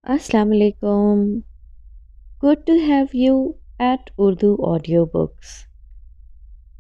Assalamu alaikum. Good to have you at Urdu Audio Books.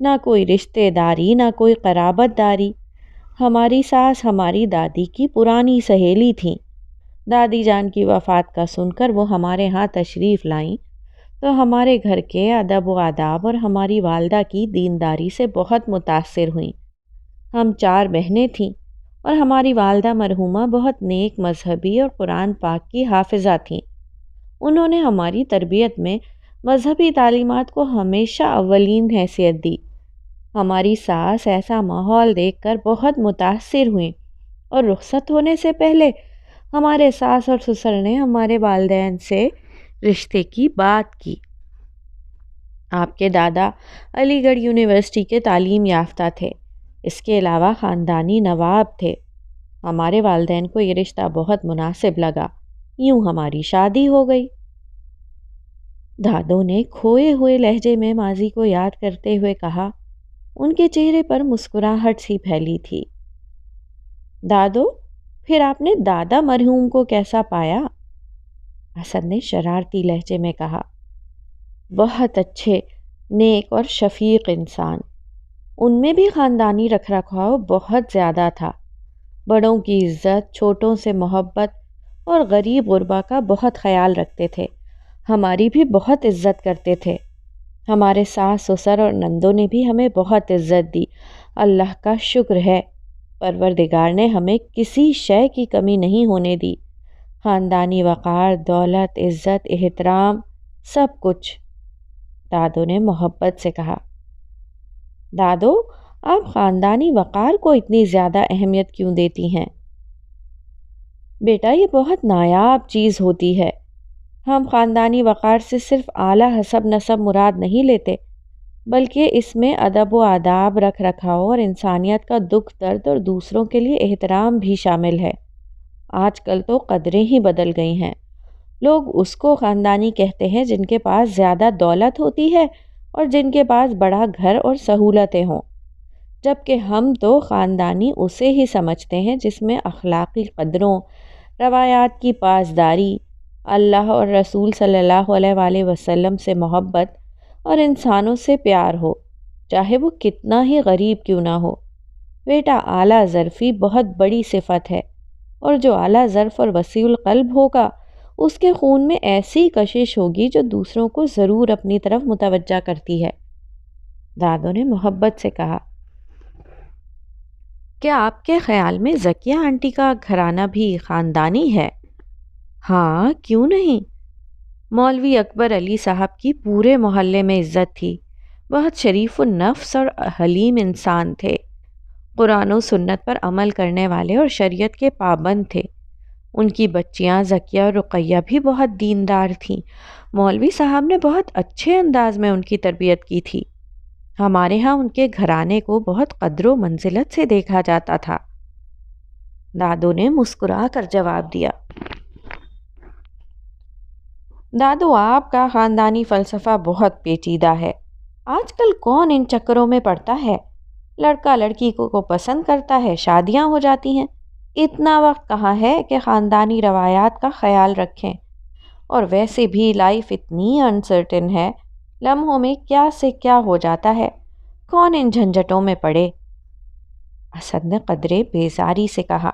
نہ کوئی رشتہ داری، نہ کوئی قرابت داری۔ ہماری ساس ہماری دادی کی پرانی سہیلی تھیں۔ دادی جان کی وفات کا سن کر وہ ہمارے ہاں تشریف لائیں تو ہمارے گھر کے ادب و آداب اور ہماری والدہ کی دینداری سے بہت متاثر ہوئیں۔ ہم 4 بہنیں تھیں اور ہماری والدہ مرحومہ بہت نیک، مذہبی اور قرآن پاک کی حافظہ تھیں۔ انہوں نے ہماری تربیت میں مذہبی تعلیمات کو ہمیشہ اولین حیثیت دی۔ ہماری ساس ایسا ماحول دیکھ کر بہت متاثر ہوئیں اور رخصت ہونے سے پہلے ہمارے ساس اور سسر نے ہمارے والدین سے رشتے کی بات کی۔ آپ کے دادا علی گڑھ یونیورسٹی کے تعلیم یافتہ تھے، اس کے علاوہ خاندانی نواب تھے۔ ہمارے والدین کو یہ رشتہ بہت مناسب لگا، یوں ہماری شادی ہو گئی۔ دادوں نے کھوئے ہوئے لہجے میں ماضی کو یاد کرتے ہوئے کہا۔ ان کے چہرے پر مسکراہٹ سی پھیلی تھی۔ دادو، پھر آپ نے دادا مرحوم کو کیسا پایا؟ اسد نے شرارتی لہجے میں کہا۔ بہت اچھے، نیک اور شفیق انسان۔ ان میں بھی خاندانی رکھ رکھاؤ بہت زیادہ تھا۔ بڑوں کی عزت، چھوٹوں سے محبت اور غریب غربا کا بہت خیال رکھتے تھے۔ ہماری بھی بہت عزت کرتے تھے۔ ہمارے ساس سسر اور نندوں نے بھی ہمیں بہت عزت دی۔ اللہ کا شکر ہے، پروردگار نے ہمیں کسی شے کی کمی نہیں ہونے دی۔ خاندانی وقار، دولت، عزت، احترام، سب کچھ۔ دادو نے محبت سے کہا۔ دادو، آپ خاندانی وقار کو اتنی زیادہ اہمیت کیوں دیتی ہیں؟ بیٹا، یہ بہت نایاب چیز ہوتی ہے۔ ہم خاندانی وقار سے صرف اعلیٰ حسب نسب مراد نہیں لیتے، بلکہ اس میں ادب و آداب، رکھ رکھاؤ اور انسانیت کا دکھ درد اور دوسروں کے لیے احترام بھی شامل ہے۔ آج کل تو قدریں ہی بدل گئی ہیں۔ لوگ اس کو خاندانی کہتے ہیں جن کے پاس زیادہ دولت ہوتی ہے اور جن کے پاس بڑا گھر اور سہولتیں ہوں، جبکہ ہم تو خاندانی اسے ہی سمجھتے ہیں جس میں اخلاقی قدروں، روایات کی پاسداری، اللہ اور رسول صلی اللہ علیہ وآلہ وسلم سے محبت اور انسانوں سے پیار ہو، چاہے وہ کتنا ہی غریب کیوں نہ ہو۔ بیٹا، اعلیٰ ظرفی بہت بڑی صفت ہے، اور جو اعلیٰ ظرف اور وسیع القلب ہوگا اس کے خون میں ایسی کشش ہوگی جو دوسروں کو ضرور اپنی طرف متوجہ کرتی ہے۔ دادوں نے محبت سے کہا۔ کیا آپ کے خیال میں ذکیہ آنٹی کا گھرانہ بھی خاندانی ہے؟ ہاں، کیوں نہیں؟ مولوی اکبر علی صاحب کی پورے محلے میں عزت تھی۔ بہت شریف النفس اور حلیم انسان تھے۔ قرآن و سنت پر عمل کرنے والے اور شریعت کے پابند تھے۔ ان کی بچیاں ذکیہ اور رقیہ بھی بہت دیندار تھیں۔ مولوی صاحب نے بہت اچھے انداز میں ان کی تربیت کی تھی۔ ہمارے ہاں ان کے گھرانے کو بہت قدر و منزلت سے دیکھا جاتا تھا۔ دادو نے مسکرا کر جواب دیا۔ دادو، آپ کا خاندانی فلسفہ بہت پیچیدہ ہے۔ آج کل کون ان چکروں میں پڑتا ہے؟ لڑکا لڑکی کو پسند کرتا ہے، شادیاں ہو جاتی ہیں۔ اتنا وقت کہاں ہے کہ خاندانی روایات کا خیال رکھیں؟ اور ویسے بھی لائف اتنی انسرٹن ہے، لمحوں میں کیا سے کیا ہو جاتا ہے، کون ان جھنجھٹوں میں پڑے؟ اسد نے قدرے بیزاری سے کہا۔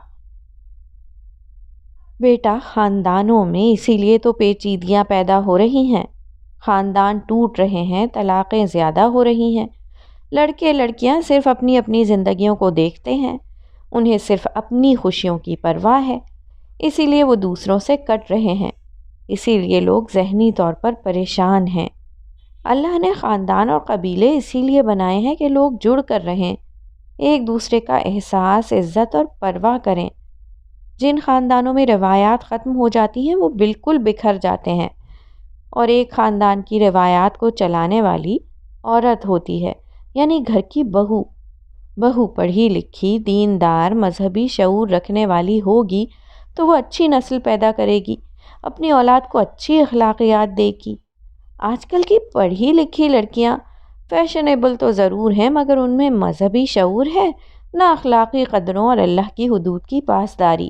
بیٹا، خاندانوں میں اسی لیے تو پیچیدگیاں پیدا ہو رہی ہیں۔ خاندان ٹوٹ رہے ہیں، طلاقیں زیادہ ہو رہی ہیں۔ لڑکے لڑکیاں صرف اپنی اپنی زندگیوں کو دیکھتے ہیں، انہیں صرف اپنی خوشیوں کی پرواہ ہے، اسی لیے وہ دوسروں سے کٹ رہے ہیں، اسی لیے لوگ ذہنی طور پر پریشان ہیں۔ اللہ نے خاندان اور قبیلے اسی لیے بنائے ہیں کہ لوگ جڑ کر رہیں، ایک دوسرے کا احساس، عزت اور پرواہ کریں۔ جن خاندانوں میں روایات ختم ہو جاتی ہیں وہ بالکل بکھر جاتے ہیں، اور ایک خاندان کی روایات کو چلانے والی عورت ہوتی ہے، یعنی گھر کی بہو۔ بہو پڑھی لکھی، دیندار، مذہبی شعور رکھنے والی ہوگی تو وہ اچھی نسل پیدا کرے گی، اپنی اولاد کو اچھی اخلاقیات دے گی۔ آج کل کی پڑھی لکھی لڑکیاں فیشنیبل تو ضرور ہیں، مگر ان میں مذہبی شعور ہے نہ اخلاقی قدروں اور اللہ کی حدود کی پاسداری۔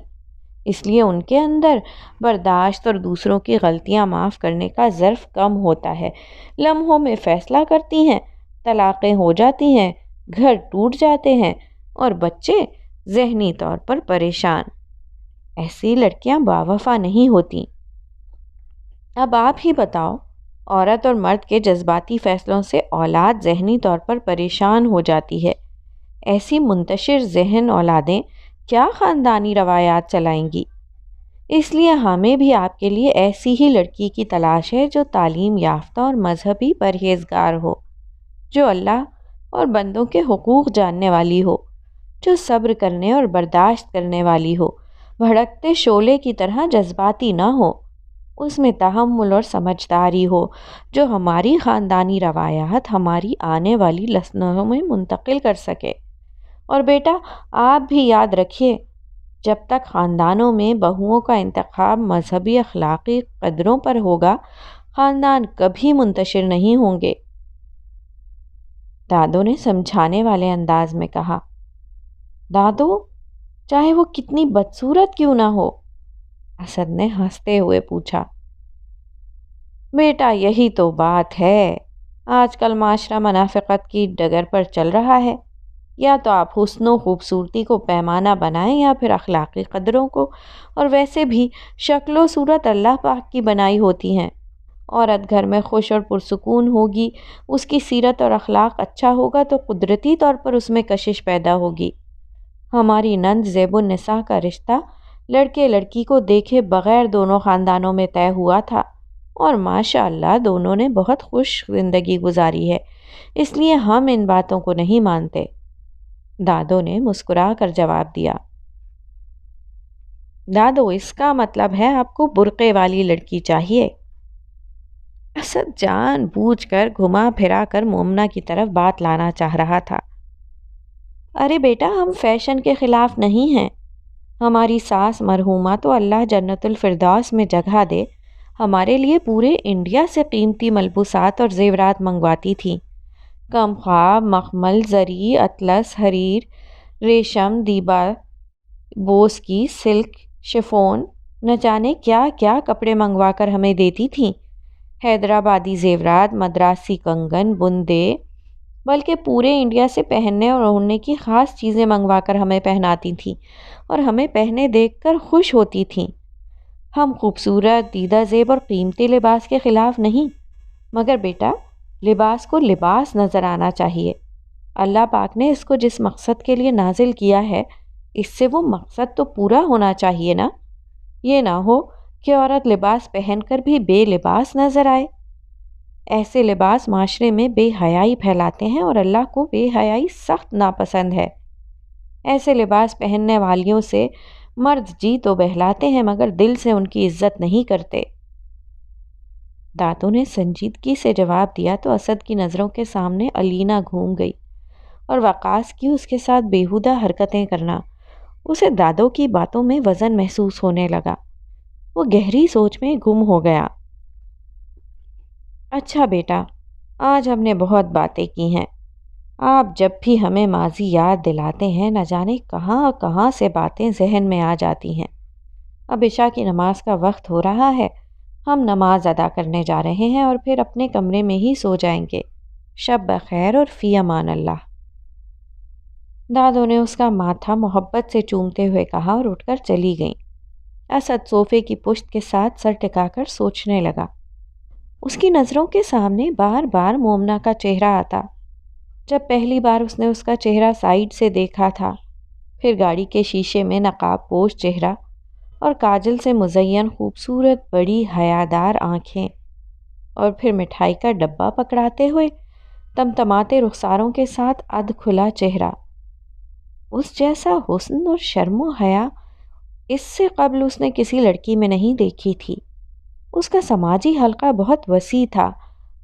اس لیے ان کے اندر برداشت اور دوسروں کی غلطیاں معاف کرنے کا ظرف کم ہوتا ہے، لمحوں میں فیصلہ کرتی ہیں، طلاقیں ہو جاتی ہیں، گھر ٹوٹ جاتے ہیں اور بچے ذہنی طور پر پریشان۔ ایسی لڑکیاں باوفا نہیں ہوتی۔ اب آپ ہی بتاؤ، عورت اور مرد کے جذباتی فیصلوں سے اولاد ذہنی طور پر پریشان ہو جاتی ہے۔ ایسی منتشر ذہن اولادیں کیا خاندانی روایات چلائیں گی؟ اس لیے ہمیں بھی آپ کے لیے ایسی ہی لڑکی کی تلاش ہے جو تعلیم یافتہ اور مذہبی پرہیزگار ہو، جو اللہ اور بندوں کے حقوق جاننے والی ہو، جو صبر کرنے اور برداشت کرنے والی ہو، بھڑکتے شعلے کی طرح جذباتی نہ ہو، اس میں تحمل اور سمجھداری ہو، جو ہماری خاندانی روایات ہماری آنے والی نسلوں میں منتقل کر سکے۔ اور بیٹا، آپ بھی یاد رکھیے، جب تک خاندانوں میں بہوؤں کا انتخاب مذہبی اخلاقی قدروں پر ہوگا، خاندان کبھی منتشر نہیں ہوں گے۔ دادو نے سمجھانے والے انداز میں کہا۔ دادو، چاہے وہ کتنی بدصورت کیوں نہ ہو؟ اسد نے ہنستے ہوئے پوچھا۔ بیٹا، یہی تو بات ہے، آج کل معاشرہ منافقت کی ڈگر پر چل رہا ہے۔ یا تو آپ حسن و خوبصورتی کو پیمانہ بنائیں یا پھر اخلاقی قدروں کو، اور ویسے بھی شکل و صورت اللہ پاک کی بنائی ہوتی ہیں۔ عورت گھر میں خوش اور پرسکون ہوگی، اس کی سیرت اور اخلاق اچھا ہوگا تو قدرتی طور پر اس میں کشش پیدا ہوگی۔ ہماری نند زیب النساء کا رشتہ لڑکے لڑکی کو دیکھے بغیر دونوں خاندانوں میں طے ہوا تھا، اور ماشاء اللہ دونوں نے بہت خوش زندگی گزاری ہے، اس لیے ہم ان باتوں کو نہیں مانتے۔ دادو نے مسکرا کر جواب دیا۔ دادو، اس کا مطلب ہے آپ کو برقعے والی لڑکی چاہیے؟ اسد جان بوجھ کر گھما پھرا کر مومنہ کی طرف بات لانا چاہ رہا تھا۔ ارے بیٹا، ہم فیشن کے خلاف نہیں ہیں۔ ہماری ساس مرحومہ تو اللہ جنت الفردوس میں جگہ دے، ہمارے لیے پورے انڈیا سے قیمتی ملبوسات اور زیورات منگواتی تھیں۔ کم خواب، مخمل، زری، اطلس، حریر، ریشم، دیبا، بوس کی، سلک، شفون، نہ جانے کیا کیا کپڑے منگوا کر ہمیں دیتی تھیں۔ حیدرآبادی زیورات، مدراسی کنگن، بندے، بلکہ پورے انڈیا سے پہننے اور اوڑھنے کی خاص چیزیں منگوا کر ہمیں پہناتی تھیں اور ہمیں پہنے دیکھ کر خوش ہوتی تھیں۔ ہم خوبصورت، دیدہ زیب اور قیمتی لباس کے خلاف نہیں، مگر بیٹا، لباس کو لباس نظر آنا چاہیے۔ اللہ پاک نے اس کو جس مقصد کے لیے نازل کیا ہے، اس سے وہ مقصد تو پورا ہونا چاہیے نا۔ یہ نہ ہو کہ عورت لباس پہن کر بھی بے لباس نظر آئے۔ ایسے لباس معاشرے میں بے حیائی پھیلاتے ہیں اور اللہ کو بے حیائی سخت ناپسند ہے۔ ایسے لباس پہننے والیوں سے مرد جی تو بہلاتے ہیں مگر دل سے ان کی عزت نہیں کرتے۔ دادو نے سنجیدگی سے جواب دیا تو اسد کی نظروں کے سامنے علینا گھوم گئی، اور وقاص کی اس کے ساتھ بیہودہ حرکتیں کرنا اسے دادو کی باتوں میں وزن محسوس ہونے لگا۔ وہ گہری سوچ میں گم ہو گیا۔ اچھا بیٹا، آج ہم نے بہت باتیں کی ہیں۔ آپ جب بھی ہمیں ماضی یاد دلاتے ہیں، نہ جانے کہاں کہاں سے باتیں ذہن میں آ جاتی ہیں۔ اب عشاء کی نماز کا وقت ہو رہا ہے، ہم نماز ادا کرنے جا رہے ہیں اور پھر اپنے کمرے میں ہی سو جائیں گے۔ شب بخیر اور فی امان اللہ۔ دادو نے اس کا ماتھا محبت سے چومتے ہوئے کہا اور اٹھ کر چلی گئیں۔ اسد صوفے کی پشت کے ساتھ سر ٹکا کر سوچنے لگا۔ اس کی نظروں کے سامنے بار بار مومنہ کا چہرہ آتا۔ جب پہلی بار اس نے اس کا چہرہ سائیڈ سے دیکھا تھا، پھر گاڑی کے شیشے میں نقاب پوش چہرہ اور کاجل سے مزین خوبصورت بڑی حیادار آنکھیں، اور پھر مٹھائی کا ڈبہ پکڑاتے ہوئے تمتماتے رخساروں کے ساتھ ادھ کھلا چہرہ۔ اس جیسا حسن اور شرم و حیا اس سے قبل اس نے کسی لڑکی میں نہیں دیکھی تھی۔ اس کا سماجی حلقہ بہت وسیع تھا،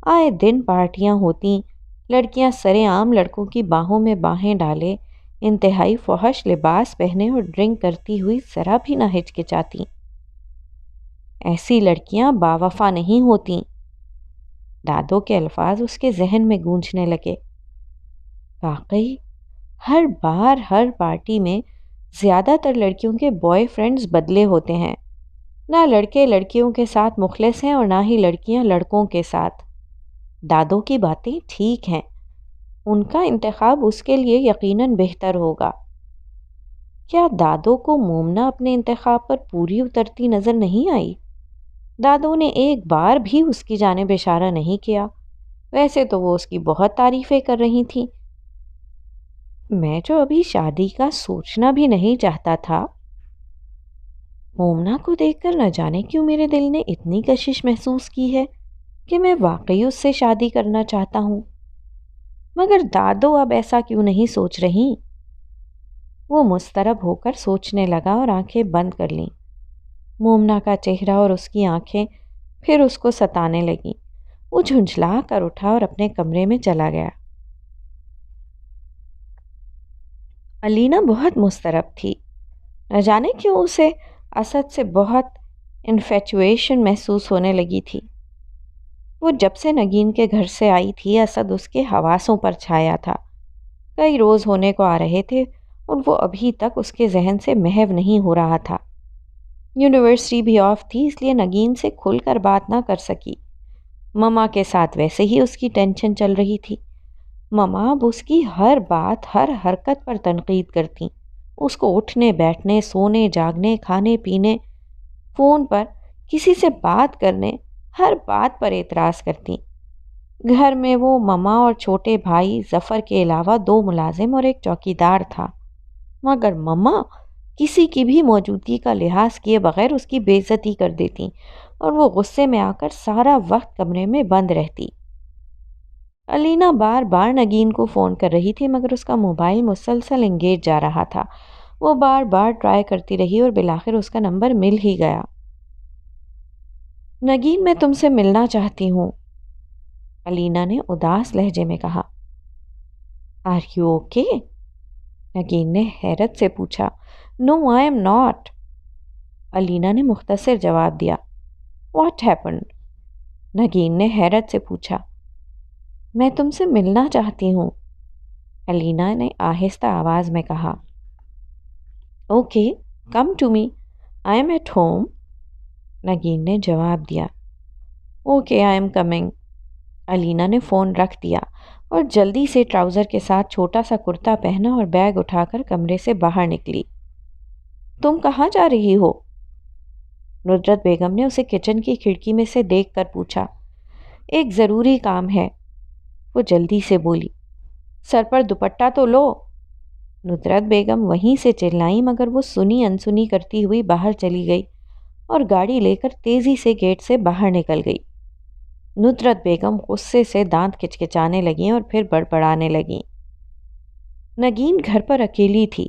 آئے دن پارٹیاں ہوتیں، لڑکیاں سرے عام لڑکوں کی باہوں میں باہیں ڈالے انتہائی فحش لباس پہنے اور ڈرنک کرتی ہوئی ذرا بھی نہ ہچکچاتی۔ ایسی لڑکیاں باوفا نہیں ہوتیں۔ دادو کے الفاظ اس کے ذہن میں گونجنے لگے۔ واقعی ہر بار ہر پارٹی میں زیادہ تر لڑکیوں کے بوائے فرینڈز بدلے ہوتے ہیں، نہ لڑکے لڑکیوں کے ساتھ مخلص ہیں اور نہ ہی لڑکیاں لڑکوں کے ساتھ۔ دادو کی باتیں ٹھیک ہیں، ان کا انتخاب اس کے لیے یقیناً بہتر ہوگا۔ کیا دادو کو مومنا اپنے انتخاب پر پوری اترتی نظر نہیں آئی؟ دادو نے ایک بار بھی اس کی جانب اشارہ نہیں کیا، ویسے تو وہ اس کی بہت تعریفیں کر رہی تھیں۔ میں جو ابھی شادی کا سوچنا بھی نہیں چاہتا تھا، مومنا کو دیکھ کر نہ جانے کیوں میرے دل نے اتنی کشش محسوس کی ہے کہ میں واقعی اس سے شادی کرنا چاہتا ہوں۔ مگر دادو اب ایسا کیوں نہیں سوچ رہی؟ وہ مضطرب ہو کر سوچنے لگا اور آنکھیں بند کر لیں۔ مومنا کا چہرہ اور اس کی آنکھیں پھر اس کو ستانے لگیں۔ وہ جھنجھلا کر اٹھا اور اپنے کمرے میں چلا گیا۔ علینا بہت مضطرب تھی، نہ جانے کیوں اسے اسد سے بہت انفیچویشن محسوس ہونے لگی تھی۔ وہ جب سے نگین کے گھر سے آئی تھی، اسد اس کے حواسوں پر چھایا تھا۔ کئی روز ہونے کو آ رہے تھے اور وہ ابھی تک اس کے ذہن سے محو نہیں ہو رہا تھا۔ یونیورسٹی بھی آف تھی، اس لیے نگین سے کھل کر بات نہ کر سکی۔ مما کے ساتھ ویسے ہی اس کی ٹینشن چل رہی تھی۔ مما اب اس کی ہر بات، ہر حرکت پر تنقید کرتی، اس کو اٹھنے بیٹھنے، سونے جاگنے، کھانے پینے، فون پر کسی سے بات کرنے، ہر بات پر اعتراض کرتی۔ گھر میں وہ مما اور چھوٹے بھائی ظفر کے علاوہ 2 ملازم اور ایک چوکیدار تھا، مگر مما کسی کی بھی موجودگی کا لحاظ کیے بغیر اس کی بے عزتی کر دیتی اور وہ غصے میں آ کر سارا وقت کمرے میں بند رہتی۔ علینا بار بار نگین کو فون کر رہی تھی، مگر اس کا موبائل مسلسل انگیج جا رہا تھا۔ وہ بار بار ٹرائی کرتی رہی اور بالآخر اس کا نمبر مل ہی گیا۔ نگین، میں تم سے ملنا چاہتی ہوں، علینا نے اداس لہجے میں کہا۔ Are you okay? نگین نے حیرت سے پوچھا۔ نو آئی ایم ناٹ، علینا نے مختصر جواب دیا۔ What happened? نگین نے حیرت سے پوچھا۔ میں تم سے ملنا چاہتی ہوں، علینا نے آہستہ آواز میں کہا۔ Okay, come to me, I am at home, Nageen نے جواب دیا۔ اوکے، آئی ایم کمنگ، علینا نے فون رکھ دیا اور جلدی سے ٹراؤزر کے ساتھ چھوٹا سا کرتا پہنا اور بیگ اٹھا کر کمرے سے باہر نکلی۔ تم کہاں جا رہی ہو؟ ندرت بیگم نے اسے کچن کی کھڑکی میں سے دیکھ کر پوچھا۔ ایک ضروری کام ہے، وہ جلدی سے بولی۔ سر پر دوپٹہ تو لو، ندرت بیگم وہیں سے چلائیں، مگر وہ سنی انسنی کرتی ہوئی باہر چلی گئی اور گاڑی لے کر تیزی سے گیٹ سے باہر نکل گئی۔ ندرت بیگم غصے سے دانت کچکچانے لگیں اور پھر بڑبڑانے لگیں۔ نگین گھر پر اکیلی تھی،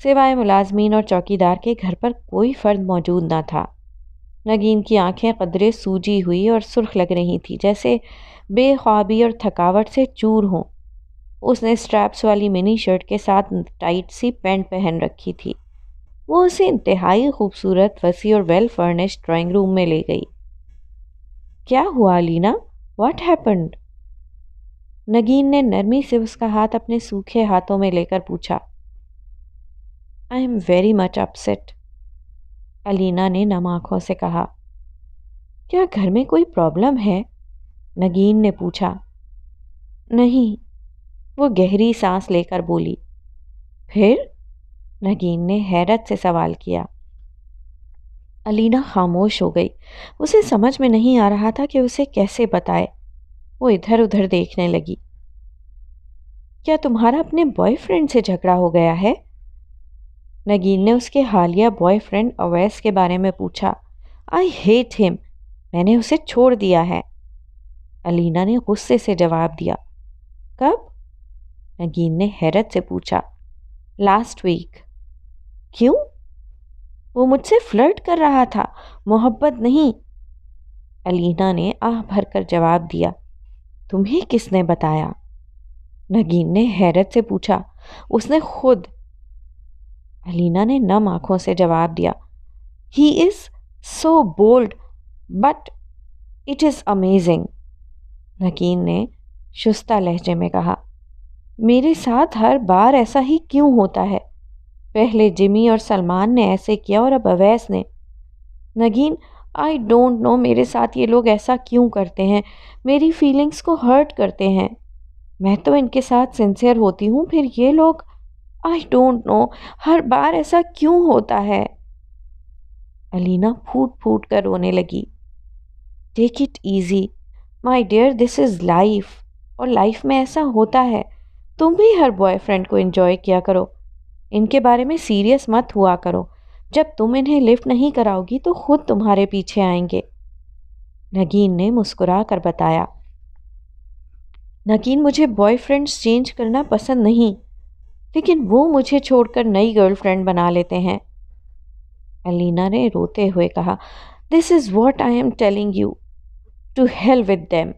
سوائے ملازمین اور چوکیدار کے گھر پر کوئی فرد موجود نہ تھا۔ نگین کی آنکھیں قدرے سوجی ہوئی اور سرخ لگ رہی تھی، جیسے بے خوابی اور تھکاوٹ سے چور ہوں۔ اس نے سٹریپس والی منی شرٹ کے ساتھ ٹائٹ سی پینٹ پہن رکھی تھی۔ وہ اسے انتہائی خوبصورت، وسیع اور ویل فرنشڈ ڈرائنگ روم میں لے گئی۔ کیا ہوا علینا؟ What happened? نگین نے نرمی سے اس کا ہاتھ اپنے سوکھے ہاتھوں میں لے کر پوچھا۔ I am very much upset, علینا نے نم آنکھوں سے کہا۔ کیا گھر میں کوئی پرابلم ہے؟ نگین نے پوچھا۔ نہیں، وہ گہری سانس لے کر بولی۔ پھر؟ نگین نے حیرت سے سوال کیا۔ علینا خاموش ہو گئی۔ اسے سمجھ میں نہیں آ رہا تھا کہ اسے کیسے بتائے۔ وہ ادھر ادھر دیکھنے لگی۔ کیا تمہارا اپنے بوائے فرینڈ سے جھگڑا ہو گیا ہے؟ نگین نے اس کے حالیہ بوائے فرینڈ اویس کے بارے میں پوچھا۔ آئی ہیٹ ہم، میں نے اسے چھوڑ دیا ہے، علینا نے غصے سے جواب دیا۔ کب؟ نگین نے حیرت سے پوچھا۔ Last week. کیوں؟ وہ مجھ سے فلرٹ کر رہا تھا، محبت نہیں، علینا نے آہ بھر کر جواب دیا۔ تمہیں کس نے بتایا؟ نگین نے حیرت سے پوچھا۔ اس نے خود، علینا نے نم آنکھوں سے جواب دیا۔ He is so bold but it is amazing, Nageen نے شستہ لہجے میں کہا۔ میرے ساتھ ہر بار ایسا ہی کیوں ہوتا ہے؟ پہلے جمی اور سلمان نے ایسے کیا اور اب اویس نے۔ نگین، آئی ڈونٹ نو میرے ساتھ یہ لوگ ایسا کیوں کرتے ہیں، میری فیلنگز کو ہرٹ کرتے ہیں۔ میں تو ان کے ساتھ سنسیئر ہوتی ہوں، پھر یہ لوگ آئی ڈونٹ نو ہر بار ایسا کیوں ہوتا ہے۔ الینا پھوٹ پھوٹ کر رونے لگی۔ Take it easy my dear, this is life, اور لائف میں ایسا ہوتا ہے۔ تم بھی ہر بوائے فرینڈ کو انجوائے کیا کرو، ان کے بارے میں سیریس مت ہوا کرو۔ جب تم انہیں لفٹ نہیں کراؤ گی تو خود تمہارے پیچھے آئیں گے۔ نگین نے مسکرا کر بتایا۔ نگین، مجھے بوائے فرینڈز چینج کرنا پسند نہیں، لیکن وہ مجھے چھوڑ کر نئی گرل فرینڈ بنا لیتے ہیں۔ الینا نے روتے ہوئے کہا، this is what I am telling you, to hell with them.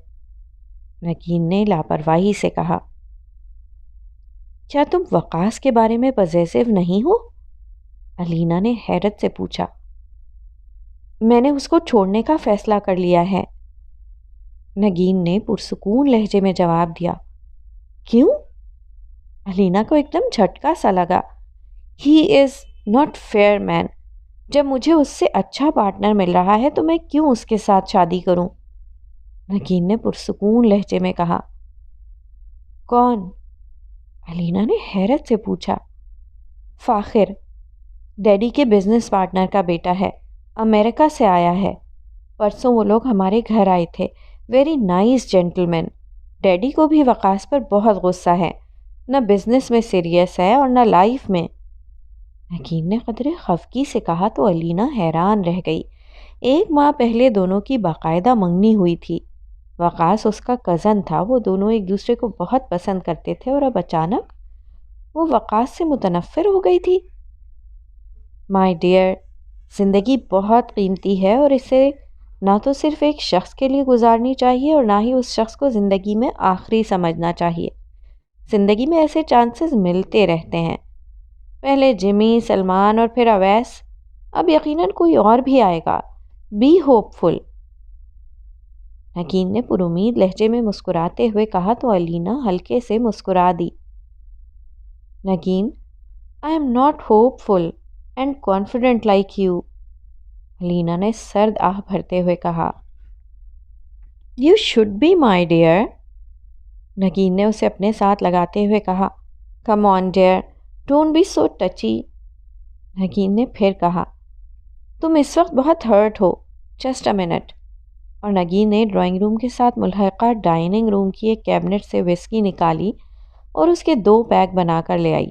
Nageen نے لاپرواہی سے کہا، کیا تم وقاص کے بارے میں پوزیسو نہیں ہو؟ الینا نے حیرت سے پوچھا۔ میں نے اس کو چھوڑنے کا فیصلہ کر لیا ہے، نگین نے پرسکون لہجے میں جواب دیا۔ کیوں؟ الینا کو ایک دم جھٹکا سا لگا۔ ہی از ناٹ فیئر مین، جب مجھے اس سے اچھا پارٹنر مل رہا ہے تو میں کیوں اس کے ساتھ شادی کروں؟ نگین نے پرسکون لہجے میں کہا۔ کون؟ الینا نے حیرت سے پوچھا۔ فاخر، ڈیڈی کے بزنس پارٹنر کا بیٹا ہے، امریکہ سے آیا ہے۔ پرسوں وہ لوگ ہمارے گھر آئے تھے، ویری نائس جینٹل مین۔ ڈیڈی کو بھی وقاص پر بہت غصہ ہے، نہ بزنس میں سیریس ہے اور نہ لائف میں۔ نگین نے قدرے خفگی سے کہا تو الینا حیران رہ گئی۔ 1 ماہ پہلے دونوں کی باقاعدہ منگنی ہوئی تھی۔ وقاص اس کا کزن تھا، وہ دونوں ایک دوسرے کو بہت پسند کرتے تھے، اور اب اچانک وہ وقاص سے متنفر ہو گئی تھی۔ مائی ڈیئر، زندگی بہت قیمتی ہے اور اسے نہ تو صرف ایک شخص کے لیے گزارنی چاہیے اور نہ ہی اس شخص کو زندگی میں آخری سمجھنا چاہیے۔ زندگی میں ایسے چانسز ملتے رہتے ہیں، پہلے جمی، سلمان اور پھر اویس، اب یقیناً کوئی اور بھی آئے گا۔ بی ہوپ فل۔ نگین نے پر امید لہجے میں مسکراتے ہوئے کہا تو الینا ہلکے سے مسکرا دی۔ Nageen, I am not hopeful and confident like you, Alina نے سرد آہ بھرتے ہوئے کہا۔ You should be my dear, Nageen نے اسے اپنے ساتھ لگاتے ہوئے کہا۔ Come on dear, don't be so touchy, Nageen نے پھر کہا۔ تم اس وقت بہت ہرٹ ہو، جسٹ اے منٹ، اور نگین نے ڈرائنگ روم کے ساتھ ملحقہ ڈائننگ روم کی ایک کیبنٹ سے وسکی نکالی اور اس کے 2 پیک بنا کر لے آئی۔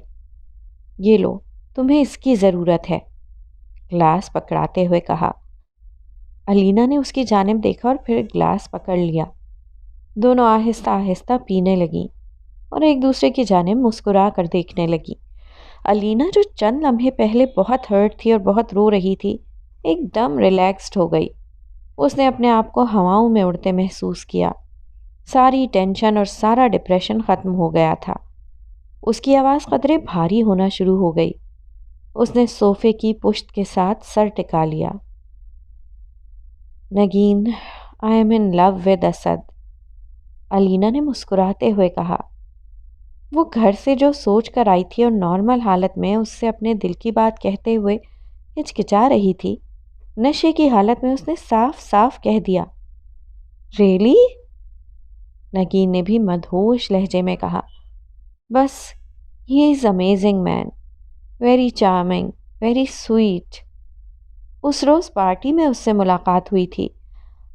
یہ لو، تمہیں اس کی ضرورت ہے، گلاس پکڑاتے ہوئے کہا۔ الینا نے اس کی جانب دیکھا اور پھر گلاس پکڑ لیا۔ دونوں آہستہ آہستہ پینے لگیں اور ایک دوسرے کی جانب مسکرا کر دیکھنے لگیں۔ الینا جو چند لمحے پہلے بہت ہرٹ تھی اور بہت رو رہی تھی، ایک دم ریلیکسڈ ہو گئی۔ اس نے اپنے آپ کو ہواؤں میں اڑتے محسوس کیا۔ ساری ٹینشن اور سارا ڈپریشن ختم ہو گیا تھا۔ اس کی آواز قدرے بھاری ہونا شروع ہو گئی۔ اس نے صوفے کی پشت کے ساتھ سر ٹکا لیا۔ Nageen, I am in love with Asad, Alina نے مسکراتے ہوئے کہا۔ وہ گھر سے جو سوچ کر آئی تھی اور نارمل حالت میں اس سے اپنے دل کی بات کہتے ہوئے ہچکچا رہی تھی، نشے کی حالت میں اس نے صاف صاف کہہ دیا۔ ریلی؟ نگین نے بھی مدہوش لہجے میں کہا۔ بس، he is amazing man, very charming, very sweet. اس روز پارٹی میں اس سے ملاقات ہوئی تھی۔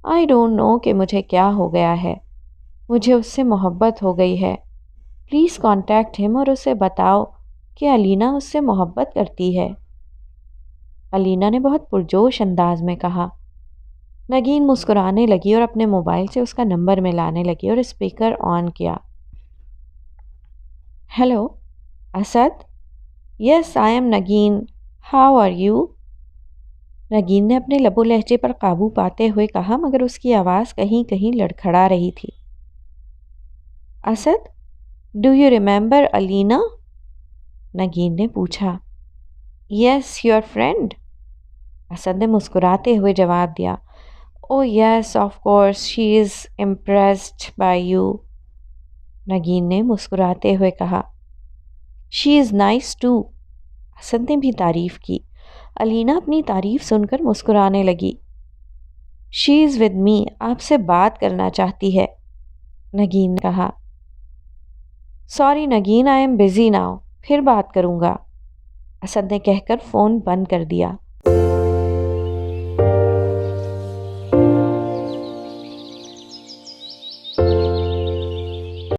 آئی ڈونٹ نو کہ مجھے کیا ہو گیا ہے، مجھے اس سے محبت ہو گئی ہے۔ پلیز کانٹیکٹ ہم اور اسے بتاؤ کہ الینا اس سے محبت کرتی ہے، الینا نے بہت پرجوش انداز میں کہا۔ نگین مسکرانے لگی اور اپنے موبائل سے اس کا نمبر ملانے لگی اور اسپیکر آن کیا۔ Hello Asad? Yes, I am Nageen, how are you? Nageen نے اپنے لب و لہجے پر قابو پاتے ہوئے کہا، مگر اس کی آواز کہیں کہیں لڑکھڑا رہی تھی۔ اسد، ڈو یو ریمبر الینا؟ نگین نے پوچھا۔ یس، یور فرینڈ، اسد نے مسکراتے ہوئے جواب دیا۔ Oh yes, of course, she is impressed by you, Nageen نے مسکراتے ہوئے کہا۔ She is nice too, Asad نے بھی تعریف کی۔ الینا اپنی تعریف سن کر مسکرانے لگی۔ شی از ود می، آپ سے بات کرنا چاہتی ہے، نگین نے کہا۔ Sorry Nageen, I M busy now, پھر بات کروں گا، اسد نے کہہ کر فون بند کر دیا۔